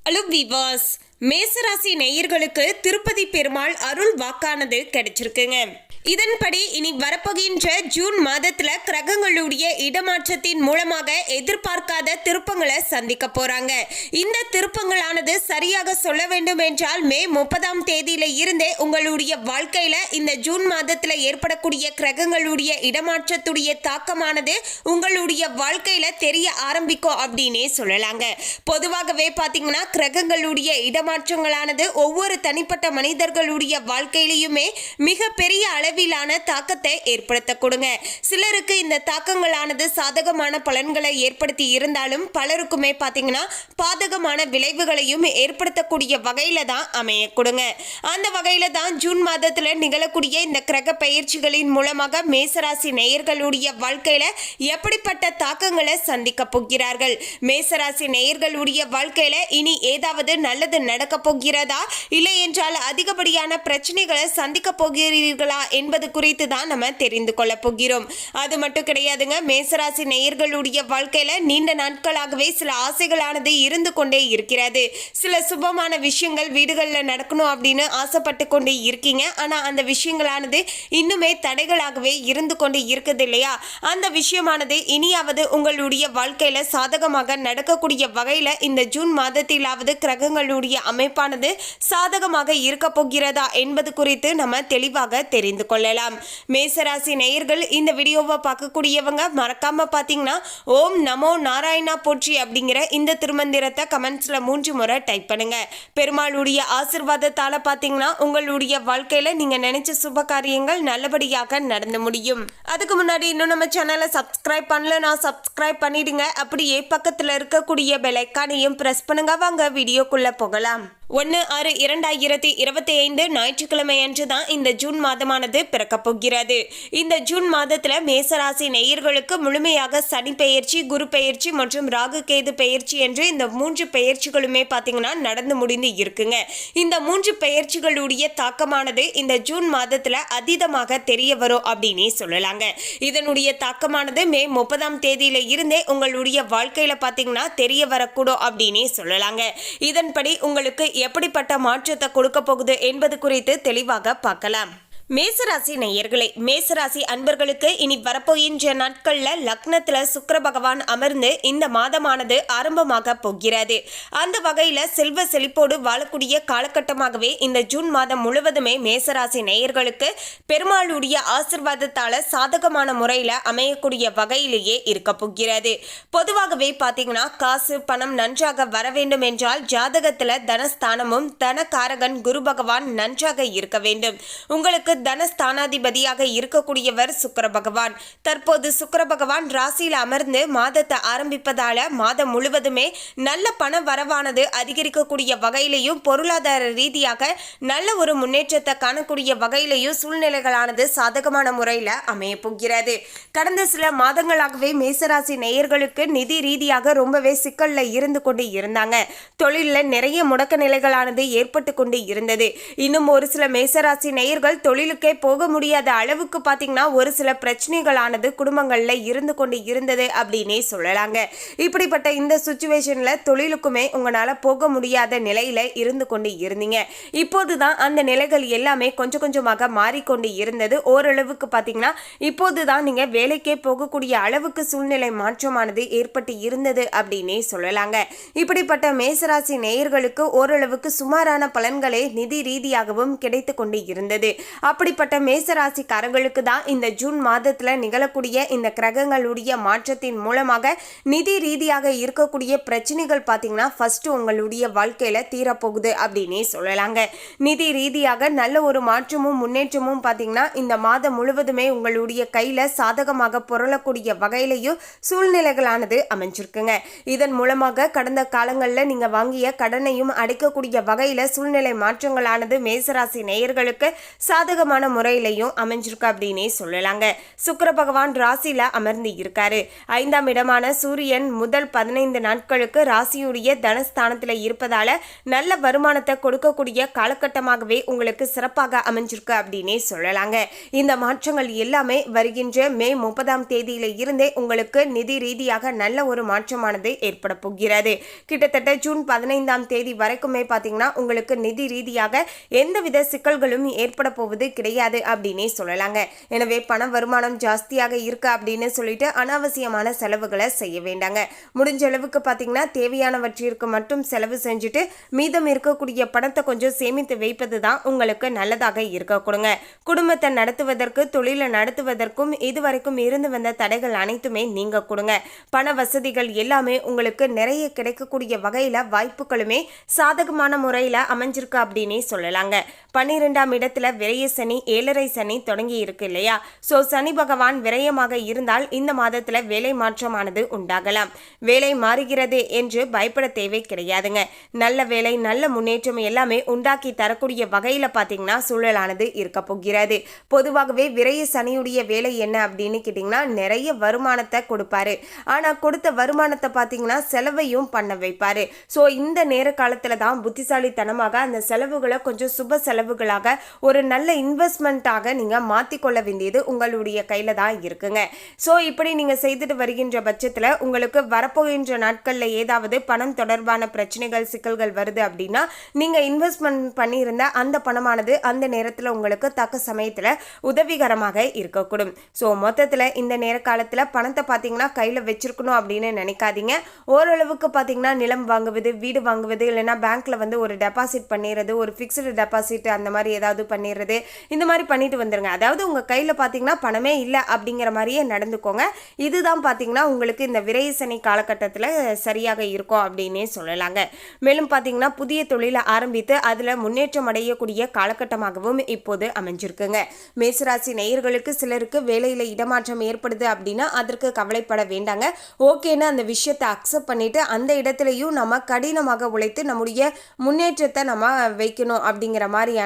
Hello விவாஸ், மேசராசி நேயர்களுக்கு திருப்பதி பெருமாள் அருள் வாக்கானது கிடைச்சிருக்குங்க. இதன்படி இனி வரப்போகின்ற ஜூன் மாதத்துல கிரகங்களுடைய இடமாற்றத்தின் மூலமாக எதிர்பார்க்காத திருப்பங்களை சந்திக்க போறாங்க. இந்த திருப்பங்களானது சரியாக சொல்ல வேண்டும் என்றால் மே 30ஆம் தேதியில இருந்தே உங்களுடைய வாழ்க்கையில இந்த ஜூன் மாதத்துல ஏற்படக்கூடிய கிரகங்களுடைய இடமாற்றத்துடைய தாக்கமானது உங்களுடைய வாழ்க்கையில தெரிய ஆரம்பிக்கும் அப்படின்னே சொல்லலாங்க. பொதுவாகவே பாத்தீங்கன்னா கிரகங்களுடைய இடமாற்றங்களானது ஒவ்வொரு தனிப்பட்ட மனிதர்களுடைய வாழ்க்கையிலுமே மிக பெரிய அளவிலான தாக்கத்தை ஏற்படுத்தக்கூடுங்க. சிலருக்கு இந்த தாக்கங்களானது சாதகமான பலன்களை ஏற்படுத்தி இருந்தாலும் பலருக்குமே பாத்தீங்கன்னா பாதகமான விளைவுகளையும் ஏற்படுத்தக்கூடிய வகையில தான் அமையக்கூடுங்க. அந்த வகையில தான் ஜூன் மாதத்துல நிகழக்கூடிய இந்த கிரக பயிற்சிகளின் மூலமாக மேசராசி நேயர்களுடைய வாழ்க்கையில எப்படிப்பட்ட தாக்கங்களை சந்திக்க போகிறார்கள், மேசராசி நேயர்களுடைய வாழ்க்கையில இனி ஏதாவது நல்லது நடக்க போகிறதா, இல்லை என்றால் அதிகப்படியான பிரச்சனைகளை சந்திக்க போகிறீர்களா என்பது குறித்து தான் நம்ம தெரிந்து கொள்ள போகிறோம். அது மட்டும் கிடையாதுங்க, மேசராசி நேயர்களுடைய வாழ்க்கையில நீண்ட நாட்களாகவே சில ஆசைகளானது இருந்து கொண்டே இருக்கிறது. சில சுபமான விஷயங்கள் வீடுகளில் நடக்கணும் அப்படின்னு ஆசைப்பட்டு கொண்டே இருக்கீங்க. ஆனா அந்த விஷயங்களானது இன்னுமே தடைகளாகவே இருந்து கொண்டு இருக்குது இல்லையா? அந்த விஷயமானது இனியாவது உங்களுடைய வாழ்க்கையில சாதகமாக நடக்கக்கூடிய வகையில இந்த ஜூன் மாதத்திலாவது கிரகங்களுடைய அமைப்பானது சாதகமாக இருக்க போகிறதா என்பது குறித்து நம்ம தெளிவாக தெரிந்து கொள்ளலாம். மேசராசி நேயர்கள் இந்த வீடியோவை பார்க்கக்கூடியவங்க மறக்காம பாத்தீங்கன்னா ஓம் நமோ நாராயணா போற்றி அப்படிங்கிற இந்த திருமந்திரத்தை கமெண்ட்ஸ்ல 3 முறை டைப் பண்ணுங்க. பெருமாளுடைய ஆசீர்வாதத்தால பாத்தீங்கன்னா உங்களுடைய வாழ்க்கையில நீங்க நினைச்ச சுப காரியங்கள் நல்லபடியாக நடந்து முடியும். அதுக்கு முன்னாடி இன்னும் நம்ம சேனலை சப்ஸ்கிரைப் பண்ணலனா சப்ஸ்கிரைப் பண்ணிடுங்க. அப்படியே பக்கத்துல இருக்கக்கூடிய பெல் ஐகானையும் பிரஸ் பண்ணுங்க. வாங்க வீடியோக்குள்ள போகலாம். 1/6/2025 ஞாயிற்றுக்கிழமை அன்று தான் இந்த ஜூன் மாதமானது பிறக்க போகிறது. இந்த ஜூன் மாதத்துல மேசராசி நேயர்களுக்கு முழுமையாக சனி பெயர்ச்சி, குரு பெயர்ச்சி மற்றும் ராகு கேது பெயர்ச்சி என்று இந்த 3 பெயர்ச்சிகளுமே பாத்தீங்கன்னா நடந்து முடிந்து இருக்குங்க. இந்த 3 பெயர்ச்சிகளுடைய தாக்கமானது இந்த ஜூன் மாதத்துல அதீதமாக தெரிய வரும் அப்படின்னே சொல்லலாங்க. இதனுடைய தாக்கமானது மே 30ஆம் தேதியில இருந்தே உங்களுடைய வாழ்க்கையில பாத்தீங்கன்னா தெரிய வரக்கூடும் அப்படின்னே சொல்லலாங்க. இதன்படி உங்களுக்கு எப்படிப்பட்ட மாற்றத்தை கொடுக்க போகுது என்பது குறித்து தெளிவாக பார்க்கலாம். மேசராசி நேயர்களே, மேசராசி அன்பர்களுக்கு இனி வரப்போகின்ற நாட்கள்ல லக்னத்துல சுக்கிர பகவான் அமர்ந்து இந்த மாதமானது ஆரம்பமாக போகிறது. அந்த வகையில செல்வ செழிப்போடு வாழக்கூடிய காலகட்டமாகவே இந்த ஜூன் மாதம் முழுவதுமே மேசராசி நேயர்களுக்கு பெருமாளுடைய ஆசிர்வாதத்தால சாதகமான முறையில அமையக்கூடிய வகையிலேயே இருக்க போகிறது. பொதுவாகவே பாத்தீங்கன்னா காசு பணம் நன்றாக வர வேண்டும் என்றால் ஜாதகத்துல தனஸ்தானமும் தனகாரகன் குரு பகவான் நன்றாக இருக்க வேண்டும். உங்களுக்கு தனஸ்தானாதிபதியாக இருக்கக்கூடியவர் சுக்கிர பகவான். தற்போது சுக்கிர பகவான் ராசியில் அமர்ந்து மாதத்தை ஆரம்பிப்பதால மாதம் முழுவதுமே நல்ல பண வரவானது அதிகரிக்கக்கூடிய வகையிலையும் பொருளாதார ரீதியாக நல்ல ஒரு முன்னேற்றத்தை காணக்கூடிய வகையிலையும் சூழ்நிலைகளானது சாதகமான முறையில் அமைய போகிறது. கடந்த சில மாதங்களாகவே மேசராசி நேயர்களுக்கு நிதி ரீதியாக ரொம்பவே சிக்கல்ல இருந்து கொண்டு இருந்தாங்க. தொழிலில் நிறைய முடக்க நிலைகளானது ஏற்பட்டு கொண்டு இருந்தது. இன்னும் ஒரு சில மேசராசி நேயர்கள் தொழிலுக்கே போக முடியாத அளவுக்கு பாத்தீங்கன்னா ஒரு சில பிரச்சனைகளானது குடும்பங்கள்ல இருந்து கொண்டு இருந்தது அப்படின்னே சொல்லலாங்க. இப்படிப்பட்ட இந்த சிச்சுவேஷன்ல தொழிலுக்குமே உங்களால போக முடியாத நிலையில இருந்து கொண்டு இருந்தீங்க. இப்போதுதான் அந்த நிலைகள் எல்லாமே கொஞ்சம் கொஞ்சமாக மாறிக்கொண்டு இருந்தது. ஓரளவுக்கு பாத்தீங்கன்னா இப்போதுதான் நீங்க வேலைக்கே போகக்கூடிய அளவுக்கு சூழ்நிலை மாற்றமானது ஏற்பட்டு இருந்தது அப்படின்னே சொல்லலாங்க. இப்படிப்பட்ட மேசராசி நேயர்களுக்கு ஓரளவுக்கு சுமாரான பலன்களே நிதி ரீதியாகவும் கிடைத்து கொண்டு இருந்தது. அப்படிப்பட்ட மேசராசிக்காரங்களுக்கு தான் இந்த ஜூன் மாதத்துல நிகழக்கூடிய இந்த கிரகங்களுடைய மாற்றத்தின் மூலமாக நிதி ரீதியாக இருக்கக்கூடிய பிரச்சனைகள் பாத்தீங்கன்னா ஃபர்ஸ்ட் உங்களுடைய வாழ்க்கையில தீரப்போகுது அப்படின்னே சொல்லலாங்க. நிதி ரீதியாக நல்ல ஒரு மாற்றமும் முன்னேற்றமும் பாத்தீங்கன்னா இந்த மாதம் முழுவதுமே உங்களுடைய கையில சாதகமாக புரளக்கூடிய வகையிலையும் சூழ்நிலைகளானது அமைஞ்சிருக்குங்க. இதன் மூலமாக கடந்த காலங்களில் நீங்க வாங்கிய கடனையும் அடைக்கக்கூடிய வகையில சூழ்நிலை மாற்றங்களானது மேசராசி நேயர்களுக்கு சாதகமாக சாதகமான முறையிலையும் அமைஞ்சிருக்கு அப்படின்னே சொல்லலாங்க. சுக்கிர பகவான் ராசியில அமர்ந்து இருக்காரு. 5ஆம் இடமான சூரியன் முதல் 15 நாட்களுக்கு ராசியுடைய தனஸ்தானத்துல இருப்பதால நல்ல வருமானத்தை கொடுக்கக்கூடிய காலகட்டமாகவே உங்களுக்கு சிறப்பாக அமைஞ்சிருக்கு அப்படின்னே சொல்லலாங்க. இந்த மாற்றங்கள் எல்லாமே வருகின்ற மே 30ஆம் தேதியில இருந்தே உங்களுக்கு நிதி ரீதியாக நல்ல ஒரு மாற்றமானது ஏற்பட போகிறது. கிட்டத்தட்ட ஜூன் 15ஆம் தேதி வரைக்குமே பாத்தீங்கன்னா உங்களுக்கு நிதி ரீதியாக எந்தவித சிக்கல்களும் ஏற்பட போவது கிடையாது அப்படின்னே சொல்லலாங்க. எனவே பண வருமானம் ஜாஸ்தியாக இருக்கு அப்படின்னு சொல்லிட்டு அனாவசியமான செலவுகளை செய்ய வேண்டாங்க. முடிஞ்ச அளவுக்கு பாத்தீங்கன்னா தேவையானவற்றிற்கு மட்டும் செலவு செஞ்சுட்டு மீதம் இருக்கக்கூடிய பணத்தை கொஞ்சம் சேமித்து வைப்பது தான் உங்களுக்கு நல்லதாக இருக்க கொடுங்க. குடும்பத்தை நடத்துவதற்கு தொழிலை நடத்துவதற்கும் இதுவரைக்கும் இருந்து வந்த தடைகள் அனைத்துமே நீங்க கொடுங்க. பண வசதிகள் எல்லாமே உங்களுக்கு நிறைய கிடைக்கக்கூடிய வகையில வாய்ப்புகளுமே சாதகமான முறையில அமைஞ்சிருக்கு அப்படின்னே சொல்லலாங்க. 12ஆம் இடத்துல விரய சனி 7.5 சனி தொடங்கி இருக்கு இல்லையா? சோ சனி பகவான் விரயமாக இருந்தால் இந்த மாதத்துல வேலை மாற்றமானது உண்டாகலாம். வேலை மாறுகிறது என்று பயப்பட தேவை கிடையாதுங்க. நல்ல வேலை நல்ல முன்னேற்றம் எல்லாமே உண்டாக்கி தரக்கூடிய வகையில பாத்தீங்கன்னா சூழலானது இருக்க போகிறது. பொதுவாகவே விரய சனியுடைய வேலை என்ன அப்படின்னு கேட்டீங்கன்னா நிறைய வருமானத்தை கொடுப்பாரு. ஆனா கொடுத்த வருமானத்தை பாத்தீங்கன்னா செலவையும் பண்ண வைப்பாரு. சோ இந்த நேர காலத்துல தான் புத்திசாலித்தனமாக அந்த செலவுகளை கொஞ்சம் சுப செலவுகளாக ஒரு நல்ல இன்வெஸ்ட்மெண்ட்டாக நீங்க மாத்திக்கொள்ள வேண்டியது உங்களுடைய கையில தான் இருக்குங்க. சோ இப்படி நீங்க செய்துட்டு வருகின்ற பட்சத்துல உங்களுக்கு வரப்போகின்ற நாட்கள்ல ஏதாவது பணம் தொடர்பான பிரச்சனைகள் சிக்கல்கள் வருது அப்படின்னா நீங்க இன்வெஸ்ட்மெண்ட் பண்ணியிருந்த அந்த பணமானது அந்த நேரத்துல உங்களுக்கு தக்க சமயத்துல உதவிகரமாக இருக்கக்கூடும். சோ மொத்தத்துல இந்த நேர காலத்துல பணத்தை பாத்தீங்கன்னா கையில வச்சிருக்கணும் அப்படின்னு நினைக்காதீங்க. ஓரளவுக்கு பாத்தீங்கன்னா நிலம் வாங்குவது வீடு வாங்குவது இல்லைன்னா பேங்க்ல ஒரு டெபாசிட் பண்ணிடுறது ஒரு ஃபிக்ஸ்டு டெபாசிட் அந்த மாதிரி ஏதாவது பண்ணிடுறது இந்த மாதிரி பண்ணிட்டு வந்துருங்க. அதாவது உங்க கையில பாத்தீங்கன்னா பணமே இல்லை அப்படிங்கிற மாதிரியே நடந்துக்கோங்க. இதுதான் பாத்தீங்கன்னா உங்களுக்கு இந்த விரய சனி காலகட்டத்தில் சரியாக இருக்கும் அப்படின்னே சொல்லலாங்க. மேலும் பாத்தீங்கன்னா புதிய தொழிலை ஆரம்பித்து அதுல முன்னேற்றம் அடையக்கூடிய காலகட்டமாகவும் இப்போது அமைஞ்சிருக்குங்க. மேசராசி நேயர்களுக்கு சிலருக்கு வேலையில இடமாற்றம் ஏற்படுது அப்படின்னா அதற்கு கவலைப்பட வேண்டாங்க. ஓகேன்னு அந்த விஷயத்தை அக்செப்ட் பண்ணிட்டு அந்த இடத்துலையும் நம்ம கடினமாக உழைத்து நம்முடைய முன்னேற்றத்தை நம்ம வைக்கணும் அப்படிங்கிற மாதிரியான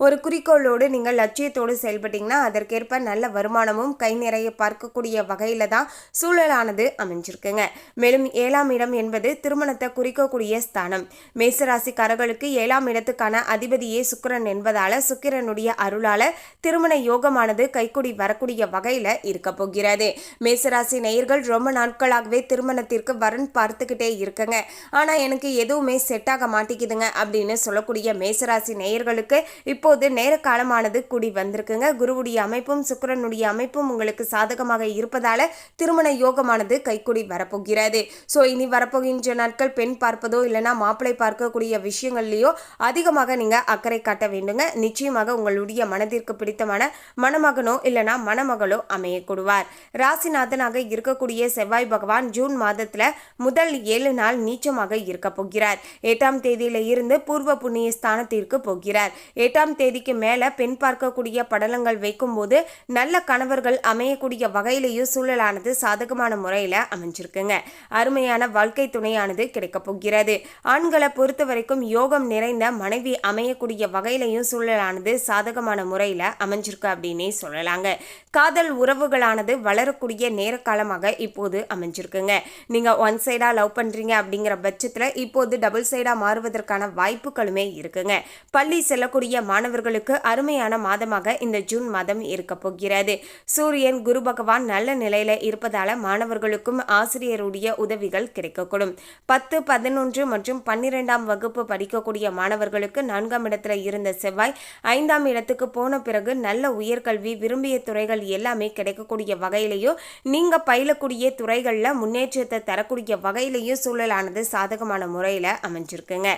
ஒரு குறிக்கோளோடு நீங்கள் லட்சியத்தோடு செயல்பட்டீங்கன்னா அதற்கேற்ப நல்ல வருமானமும் கை நிறைய பார்க்கக்கூடிய வகையில தான் சூழலானது அமைஞ்சிருக்குங்க. மேலும் 7ஆம் இடம் என்பது திருமணத்தை குறிக்கக்கூடிய ஸ்தானம். மேசராசிக்காரர்களுக்கு 7ஆம் இடத்துக்கான அதிபதியே சுக்கிரன் என்பதால சுக்கிரனுடைய அருளால திருமண யோகமானது கைக்கூடி வரக்கூடிய வகையில இருக்க போகிறது. மேசராசி நேயர்கள் ரொம்ப நாட்களாகவே திருமணத்திற்கு வரன் பார்த்துக்கிட்டே இருக்குங்க. ஆனா எனக்கு எதுவுமே செட் ஆக மாட்டேங்குதுங்க அப்படின்னு சொல்லக்கூடிய மேசராசி நேயர்களுக்கு இப்போது நேர காலமானது கூடி வந்திருக்குங்க. குருவுடைய அமைப்பும் சுக்கிரனுடைய அமைப்பும் உங்களுக்கு சாதகமாக இருப்பதால திருமண யோகமானது கைக்கூடி வரப்போகிறது. சோ இனி வரப்போகின்ற நாட்கள் பெண் பார்ப்பதோ இல்லைன்னா மாப்பிள்ளை பார்க்கக்கூடிய விஷயங்கள்லயோ அதிகமாக நீங்க அக்கறை காட்ட வேண்டுங்க. நிச்சயமாக உங்களுடைய மனதிற்கு பிடித்தமான மணமகனோ இல்லைன்னா மணமகளோ அமைய கொடுவார். ராசிநாதனாக இருக்கக்கூடிய செவ்வாய் பகவான் ஜூன் மாதத்துல முதல் 7 நாள் நீச்சமாக இருக்க போகிறார். 8ஆம் தேதியில இருந்து பூர்வ புண்ணிய ஸ்தானத்திற்கு போகிறார். 8ஆம் தேதிக்கு மேல பெண் பார்க்கக்கூடிய படலங்கள் வைக்கும் போது நல்ல கணவர்கள் அமையக்கூடிய வகையிலேயும் சூழலானது சாதகமான முறையில அமைஞ்சிருக்குங்க. அருமையான வாழ்க்கை துணையானது கிடைக்க போகிறது. ஆண்களை பொறுத்த வரைக்கும் யோகம் நிறைந்த மனைவி அமையக்கூடிய வகையிலையும் சூழலானது சாதகமான முறையில அமைஞ்சிருக்கு அப்படின்னே சொல்லலாங்க. காதல் உறவுகளானது வளரக்கூடிய நேர காலமாக இப்போது அமைஞ்சிருக்குங்க. நீங்க ஒன் சைடா லவ் பண்றீங்க அப்படிங்கிற பட்சத்துல இப்போது டபுள் சைடா மாறுவதற்கான வாய்ப்புகளுமே இருக்குங்க. பள்ளி செல்லக்கூடிய மாணவர்களுக்கு அருமையான மாதமாக இந்த ஜூன் மாதம் இருக்க போகிறது. சூரியன் குரு பகவான் நல்ல நிலையில இருப்பதால மாணவர்களுக்கும் ஆசிரியருடைய உதவிகள் கிடைக்கக்கூடும். 10, 11 மற்றும் 12ஆம் வகுப்பு படிக்கக்கூடிய மாணவர்களுக்கு 4ஆம் இடத்துல இருந்த செவ்வாய் 5ஆம் இடத்துக்கு போன பிறகு நல்ல உயர்கல்வி விரும்பிய துறைகள் எல்லாமே கிடைக்கக்கூடிய வகையிலையும் நீங்க பயிலக்கூடிய துறைகள்ல முன்னேற்றத்தை தரக்கூடிய வகையிலையும் சூழலானது சாதகமான முறையில அமைஞ்சிருக்குங்க.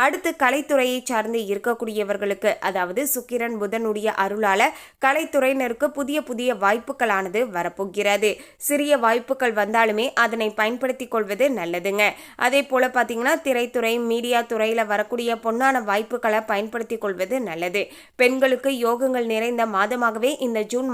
அடுத்து கலைத்துறையை சார்ந்து இருக்கக்கூடியவர்களுக்கு அதாவது சுக்கிரன் புதனுடைய அருளால கலைத்துறையினருக்கு புதிய புதிய வாய்ப்புகளானது வரப்போகிறது. சிறிய வாய்ப்புகள் வந்தாலுமே அதனை பயன்படுத்திக் கொள்வது நல்லதுங்க. அதே போல பாத்தீங்கன்னா திரைத்துறை மீடியா துறையில வரக்கூடிய பொன்னான வாய்ப்புகளை பயன்படுத்திக் கொள்வது நல்லது. பெண்களுக்கு யோகங்கள் நிறைந்த மாதமாகவே இந்த ஜூன்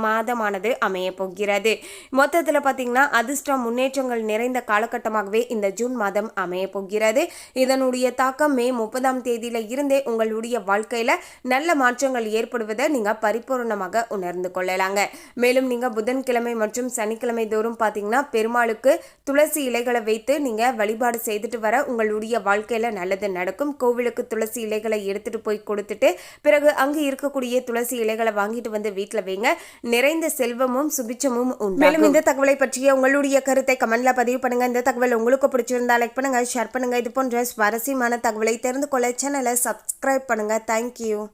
மாதமானது அமைய போகிறது. மொத்தத்துல பாத்தீங்கன்னா அதிர்ஷ்டம் முன்னேற்றங்கள் நிறைந்த காலகட்டமாகவே இந்த ஜூன் மாதம் அமைய போகிறது. இதனுடைய தாக்கம் மே 30ஆம் தேதியில இருந்தே உங்களுடைய வாழ்க்கையில நல்ல மாற்றம் மாற்றங்கள் ஏற்படுவதை நீங்கள் பரிபூர்ணமாக உணர்ந்து கொள்ளலாங்க. மேலும் நீங்கள் புதன்கிழமை மற்றும் சனிக்கிழமை தோறும் பார்த்தீங்கன்னா பெருமாளுக்கு துளசி இலைகளை வைத்து நீங்கள் வழிபாடு செய்துட்டு வர உங்களுடைய வாழ்க்கையில் நல்லது நடக்கும். கோவிலுக்கு துளசி இலைகளை எடுத்துட்டு போய் கொடுத்துட்டு பிறகு அங்கு இருக்கக்கூடிய துளசி இலைகளை வாங்கிட்டு வந்து வீட்டில் வைங்க. நிறைந்த செல்வமும் சுபிச்சமும் உண்டு. மேலும் இந்த தகவலை பற்றிய உங்களுடைய கருத்தை கமெண்ட்ல பதிவு பண்ணுங்க. இந்த தகவல் உங்களுக்கு பிடிச்சிருந்தா லைக் பண்ணுங்க, ஷேர் பண்ணுங்க. இது போன்ற சுவாரஸ்யமான தகவலை தெரிந்து கொள்ள சேனலை சப்ஸ்கிரைப் பண்ணுங்க. தேங்க்யூ.